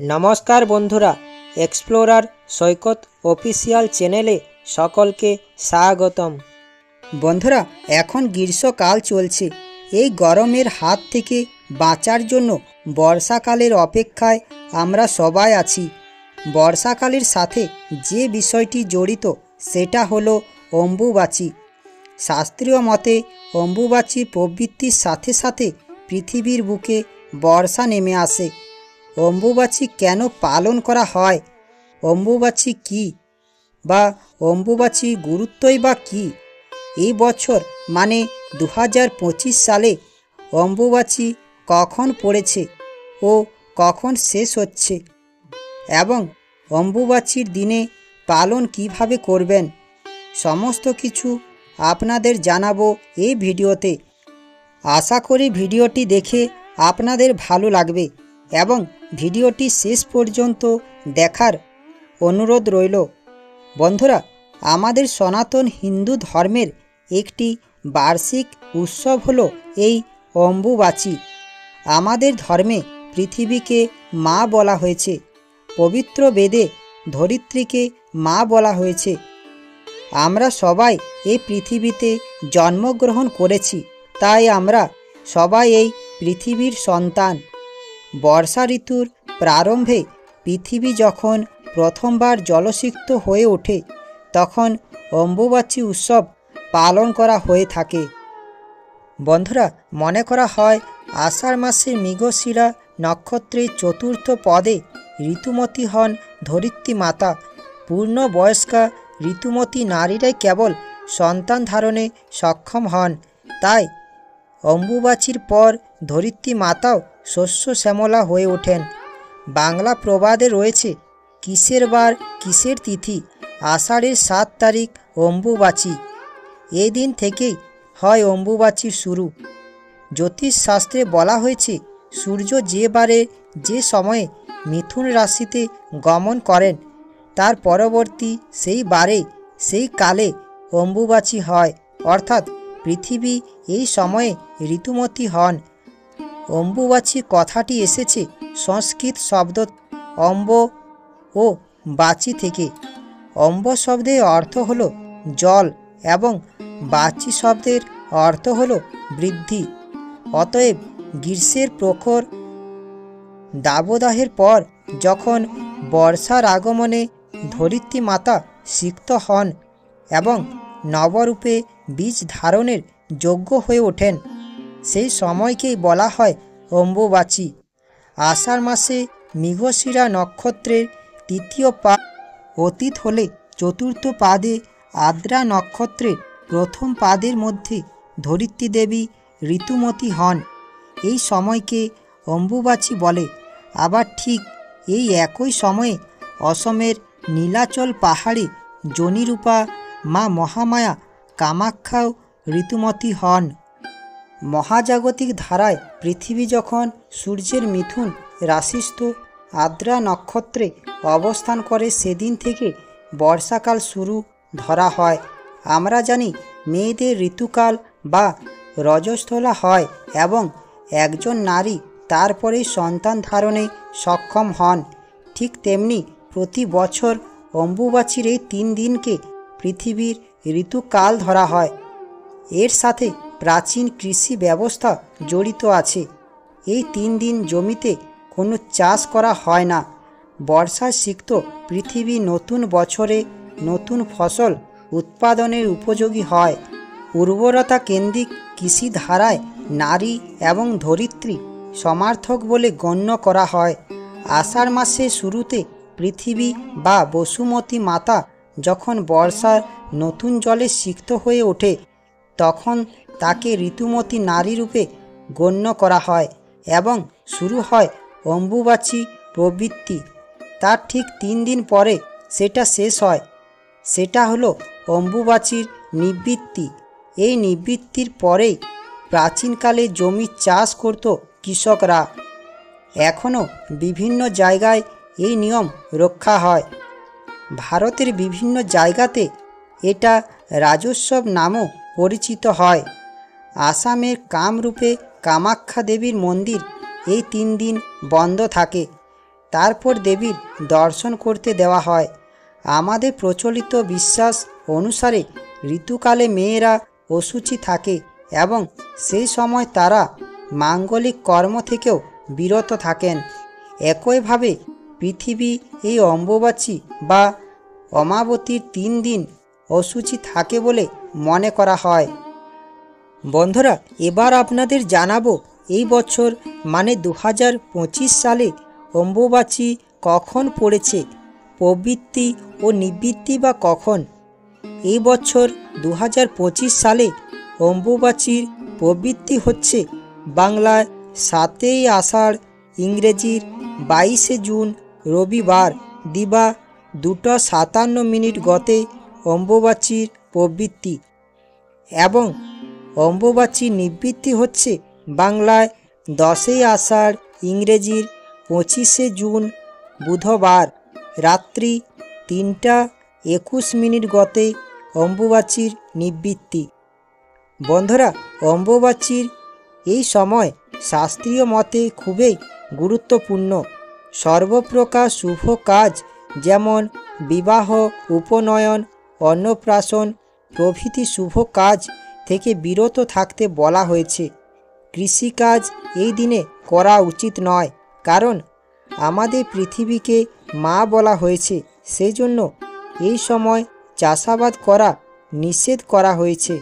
নমস্কার বন্ধুরা, এক্সপ্লোরার সৈকত অফিসিয়াল চ্যানেলে সকলকে স্বাগতম। বন্ধুরা, এখন গ্রীষ্মকাল চলছে। এই গরমের হাত থেকে বাঁচার জন্য বর্ষাকালের অপেক্ষায় আমরা সবাই আছি। বর্ষাকালের সাথে যে বিষয়টি জড়িত সেটা হলো অম্বুবাচী। শাস্ত্রীয় মতে অম্বুবাচী প্রবৃত্তির সাথে সাথে পৃথিবীর বুকে বর্ষা নেমে আসে। অম্বুবাচী কেন পালন করা হয়, অম্বুবাচী কী বা অম্বুবাচীর গুরুত্বই বা কী, এই বছর মানে 2025 সালে অম্বুবাচী কখন পড়েছে ও কখন শেষ হচ্ছে এবং অম্বুবাচীর দিনে পালন কিভাবে করবেন, সমস্ত কিছু আপনাদের জানাবো এই ভিডিওতে। আশা করি ভিডিওটি দেখে আপনাদের ভালো লাগবে এবং ভিডিওটি শেষ পর্যন্ত দেখার অনুরোধ রইল। বন্ধুরা, আমাদের সনাতন হিন্দু ধর্মের একটি বার্ষিক উৎসব হলো এই অম্বুবাচী। আমাদের ধর্মে পৃথিবীকে মা বলা হয়েছে, পবিত্র বেদে ধরিত্রীকে মা বলা হয়েছে। আমরা সবাই এই পৃথিবীতে জন্মগ্রহণ করেছি, তাই আমরা সবাই এই পৃথিবীর সন্তান। বর্ষা ঋতুর প্রারম্ভে পৃথিবী যখন প্রথমবার জলসিক্ত হয়ে ওঠে তখন অম্বুবাচী উৎসব পালন করা হয়ে থাকে। বন্ধুরা, মনে করা হয় আষাঢ় মাসের মৃগশিরা নক্ষত্রের চতুর্থ পদে ঋতুমতী হন ধরিত্রী মাতা। পূর্ণ বয়স্কা ঋতুমতী নারীরাই কেবল সন্তান ধারণে সক্ষম হন। তাই অম্বুবাচীর পর ধরিত্রী মাতাও শস্য শ্যামলা হয়ে ওঠেন। বাংলা প্রবাদে রয়েছে, কিসের বার কিসের তিথি, আষাঢ়ের 7 তারিখ অম্বুবাচী। এই দিন থেকেই হয় অম্বুবাচীর শুরু। জ্যোতিষশাস্ত্রে বলা হয়েছে, সূর্য যে বারে যে সময়ে মিথুন রাশিতে গমন করেন তার পরবর্তী সেই বারে সেই কালে অম্বুবাচী হয়, অর্থাৎ পৃথিবী এই সময়ে ঋতুমতী হন। অম্বুবাচী কথাটি এসেছে সংস্কৃত শব্দ অম্ব ও বাচী থেকে। অম্ব শব্দের অর্থ হলো জল এবং বাচী শব্দের অর্থ হলো বৃদ্ধি। অতএব গ্রীষ্মের প্রখর দাবদাহের পর যখন বর্ষার আগমনে ধরিত্রী মাতা সিক্ত হন এবং নবরূপে বীজ ধারণের যোগ্য হয়ে ওঠেন, সেই সময়কেই বলা হয় অম্বুবাচী। আষাঢ় মাসে মৃগশিরা নক্ষত্রের তৃতীয় পাদ অতীত হলে চতুর্থ পাদে আদ্রা নক্ষত্রের প্রথম পাদের মধ্যে ধরিত্রী দেবী ঋতুমতী হন। এই সময়কে অম্বুবাচী বলে। আবার ঠিক এই একই সময়ে অসমের নীলাচল পাহাড়ে যোনিরূপা মা মহামায়া কামাখ্যাও ঋতুমতী হন। মহাজাগতিক ধারায় পৃথিবী যখন সূর্যের মিথুন রাশিস্থ আদ্রা নক্ষত্রে অবস্থান করে সেদিন থেকে বর্ষাকাল শুরু ধরা হয়। আমরা জানি মেয়েদের ঋতুকাল বা রজস্থলা হয় এবং একজন নারী তারপরেই সন্তান ধারণে সক্ষম হন। ঠিক তেমনি প্রতি বছর অম্বুবাচীর এই 3 দিনকে পৃথিবীর ঋতুকাল ধরা হয়। এর সাথে প্রাচীন কৃষি ব্যবস্থা জড়িত আছে। এই 3 দিন জমিতে কোনো চাষ করা হয় না। বর্ষায় সিক্ত পৃথিবী নতুন বছরে নতুন ফসল উৎপাদনের উপযোগী হয়। উর্বরতা কেন্দ্রিক কৃষি ধারায় নারী এবং ধরিত্রী সমার্থক বলে গণ্য করা হয়। আষাঢ় মাসের শুরুতে পৃথিবী বা বসুমতী মাতা যখন বর্ষার নতুন জলে সিক্ত হয়ে ওঠে তখন তাকে ঋতুমতী নারী রূপে গণ্য করা হয় এবং শুরু হয় অম্বুবাচী প্রবৃত্তি। তার ঠিক 3 দিন পরে সেটা শেষ হয়। সেটা হলো অম্বুবাচীর নিবৃত্তি। এই নিবৃত্তির পরেই প্রাচীনকালে জমি চাষ করত কৃষকরা। এখনও বিভিন্ন জায়গায় এই নিয়ম রক্ষা হয়। ভারতের বিভিন্ন জায়গাতে এটা রাজোৎসব নামও পরিচিত হয়। আসামের কামরূপে কামাখ্যা দেবীর মন্দির এই 3 দিন বন্ধ থাকে। তারপর দেবীর দর্শন করতে দেওয়া হয়। আমাদের প্রচলিত বিশ্বাস অনুসারে ঋতুকালে মেয়েরা অশুচি থাকে এবং সেই সময় তারা মাঙ্গলিক কর্ম থেকেও বিরত থাকেন। একইভাবে পৃথিবী এই অম্বুবাচী বা অমাবতীর 3 দিন অশুচি থাকে বলে মনে করা হয়। বন্ধুরা, এবার আপনাদের জানাবো এই বছর মানে 2025 সালে অম্বুবাচী কখন পড়েছে, প্রবৃত্তি ও নিবৃত্তি বা কখন। এই বছর 2025 সালে অম্বুবাচীর প্রবৃত্তি হচ্ছে বাংলায় 7ই আষাঢ়, ইংরেজির 22শে জুন রবিবার দিবা 2:57 গতে অম্বুবাচীর প্রবৃত্তি, এবং অম্বুবাচীর নিবৃত্তি হচ্ছে বাংলায় 10ই আষাঢ়, ইংরেজির 25শে জুন বুধবার রাত্রি 3:21 গতে অম্বুবাচীর নিবৃত্তি। বন্ধুরা, অম্বুবাচীর এই সময় শাস্ত্রীয় মতে খুবই গুরুত্বপূর্ণ। সর্বপ্রকার শুভ কাজ যেমন বিবাহ, উপনয়ন, অন্নপ্রাশন প্রভৃতি শুভ কাজ থেকে বিরত থাকতে বলা হয়েছে। কৃষিকাজ এই দিনে করা উচিত নয়, কারণ আমাদের পৃথিবীকে মা বলা হয়েছে, সেই জন্য এই সময় চাষাবাদ করা নিষেধ করা হয়েছে।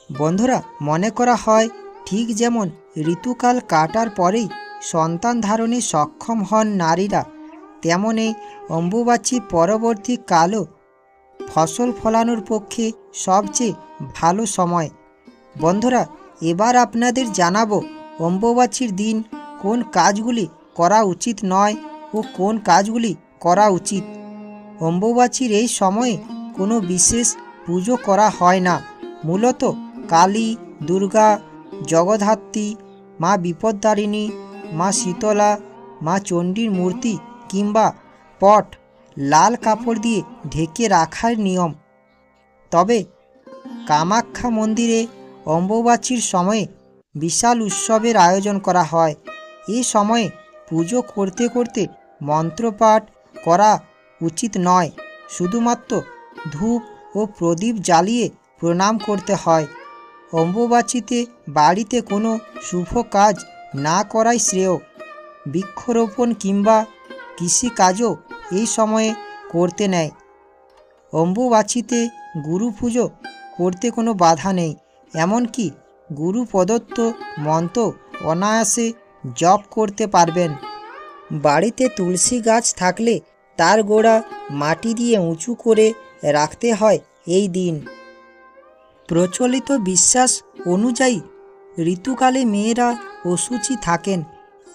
বন্ধুরা, মনে করা হয় ঠিক যেমন ঋতুকাল কাটার পরেই সন্তান ধারণে সক্ষম হন নারীরা, তেমনই অম্বুবাচী পরবর্তী কালও ফসল ফলানোর পক্ষে সবচেয়ে ভালো সময়। বন্ধুরা, এবার আপনাদের জানাবো অম্বুবাচীর দিন কোন কাজগুলি করা উচিত নয় ও কোন কাজগুলি করা উচিত। অম্বুবাচীর এই সময়ে কোনো বিশেষ পুজো করা হয় না। মূলত কালী, দুর্গা, জগদ্ধাত্রী, মা বিপদ্তারিণী, মা শীতলা, মা চণ্ডীর মূর্তি কিংবা পট লাল কাপড় দিয়ে ঢেকে রাখার নিয়ম। তবে কামাখ্যা মন্দিরে অম্বুবাচীর সময়ে বিশাল উৎসবের আয়োজন করা হয়। এই সময়ে পুজো করতে করতে মন্ত্রপাঠ করা উচিত নয়, শুধুমাত্র ধূপ ও প্রদীপ জ্বালিয়ে প্রণাম করতে হয়। অম্বুবাচীতে বাড়িতে কোনো শুভ কাজ না করাই শ্রেয়। বৃক্ষরোপণ কিংবা কৃষিকাজও এই সময়ে করতে নেয়। অম্বুবাচীতে গুরু পুজো করতে কোনো বাধা নেই, এমনকি গুরু প্রদত্ত মন্ত্র অনায়াসে জপ করতে পারবেন। বাড়িতে তুলসী গাছ থাকলে তার গোড়া মাটি দিয়ে উঁচু করে রাখতে হয় এই দিন। প্রচলিত বিশ্বাস অনুযায়ী ঋতুকালে মেয়েরা অশুচি থাকেন।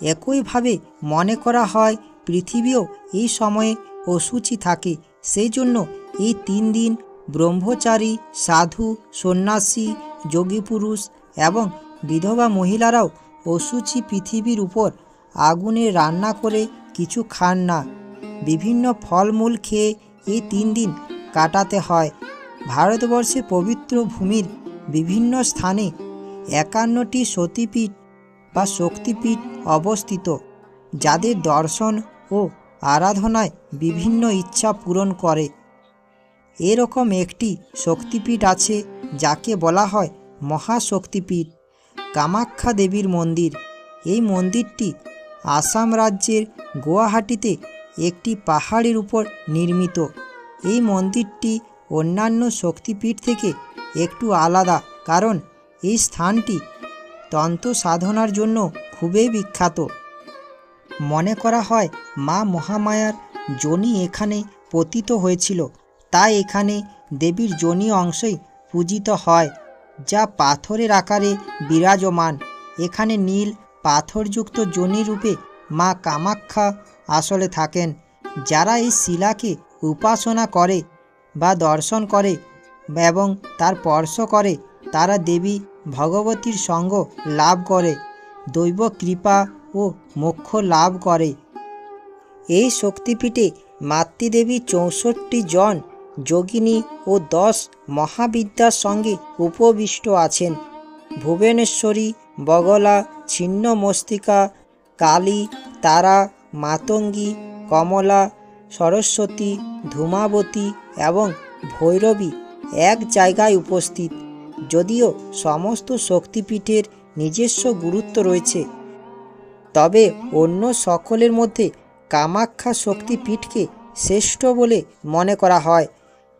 একইভাবে মনে করা হয় পৃথিবীও এই সময়ে অশুচি থাকে, সেই জন্য এই 3 দিন ব্রহ্মচারী, সাধু, সন্ন্যাসী, যোগী পুরুষ এবং বিধবা মহিলারাও অশুচি পৃথিবীর উপর আগুনে রান্না করে কিছু খান না। বিভিন্ন ফলমূল খেয়ে এই 3 দিন কাটাতে হয়। ভারতবর্ষে পবিত্র ভূমির বিভিন্ন স্থানে 51টি সতীপীঠ বা শক্তিপীঠ অবস্থিত, যাদের দর্শন ও আরাধনায় বিভিন্ন ইচ্ছা পূরণ করে। এরকম একটি শক্তিপীঠ আছে যাকে বলা হয় মহাশক্তিপীঠ, কামাখ্যা দেবীর মন্দির। এই মন্দিরটি আসাম রাজ্যের গুয়াহাটিতে একটি পাহাড়ের উপর নির্মিত। এই মন্দিরটি অন্যান্য শক্তিপীঠ থেকে একটু আলাদা, কারণ এই স্থানটি তন্ত্র সাধনার জন্য খুবই বিখ্যাত। মনে করা হয় মা মহামায়ার যোনি এখানে পতিত হয়েছিল, তাই এখানে দেবীর যোনি অংশই পূজিত হয়, যা পাথরের আকারে বিরাজমান। এখানে নীল পাথরযুক্ত যোনি রূপে মা কামাখ্যা আসলে থাকেন। যারা এই শিলাকে উপাসনা করে বা দর্শন করে এবং তার স্পর্শ করে, তারা দেবী ভগবতীর সঙ্গ লাভ করে, দৈব কৃপা ও মোক্ষ লাভ করে। এই শক্তিপীঠে মাতৃদেবী 64 জন যোগিনী ও 10 মহাবিদ্যার সঙ্গে উপবিষ্ট আছেন। ভুবনেশ্বরী, বগলা, ছিন্নমস্তিকা, কালী, তারা মাতঙ্গী, কমলা, সরস্বতী, ধূমাবতী এবং ভৈরবী এক জায়গায় উপস্থিত। যদিও সমস্ত শক্তিপীঠের নিজস্ব গুরুত্ব রয়েছে, তবে অন্য সকলের মধ্যে কামাখ্যা শক্তিপীঠকে শ্রেষ্ঠ বলে মনে করা হয়।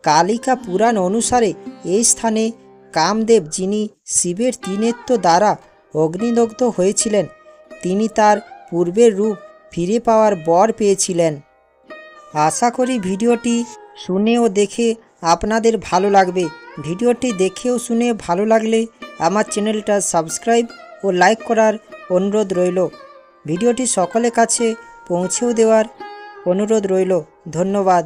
কালিকা পুরাণ অনুসারে এই স্থানে কামদেব, যিনি শিবের ত্রিনেত্র দ্বারা অগ্নিদগ্ধ হয়েছিলেন, তিনি তার পূর্বের রূপ ফিরে পাওয়ার বর পেয়েছিলেন। আশা করি ভিডিওটি শুনে ও দেখে আপনাদের ভালো লাগবে। ভিডিওটি দেখে ও শুনে ভালো লাগলে আমার চ্যানেলটা সাবস্ক্রাইব ও লাইক করার অনুরোধ রইল। ভিডিওটি সকলের কাছে পৌঁছেও দেওয়ার অনুরোধ রইল। ধন্যবাদ।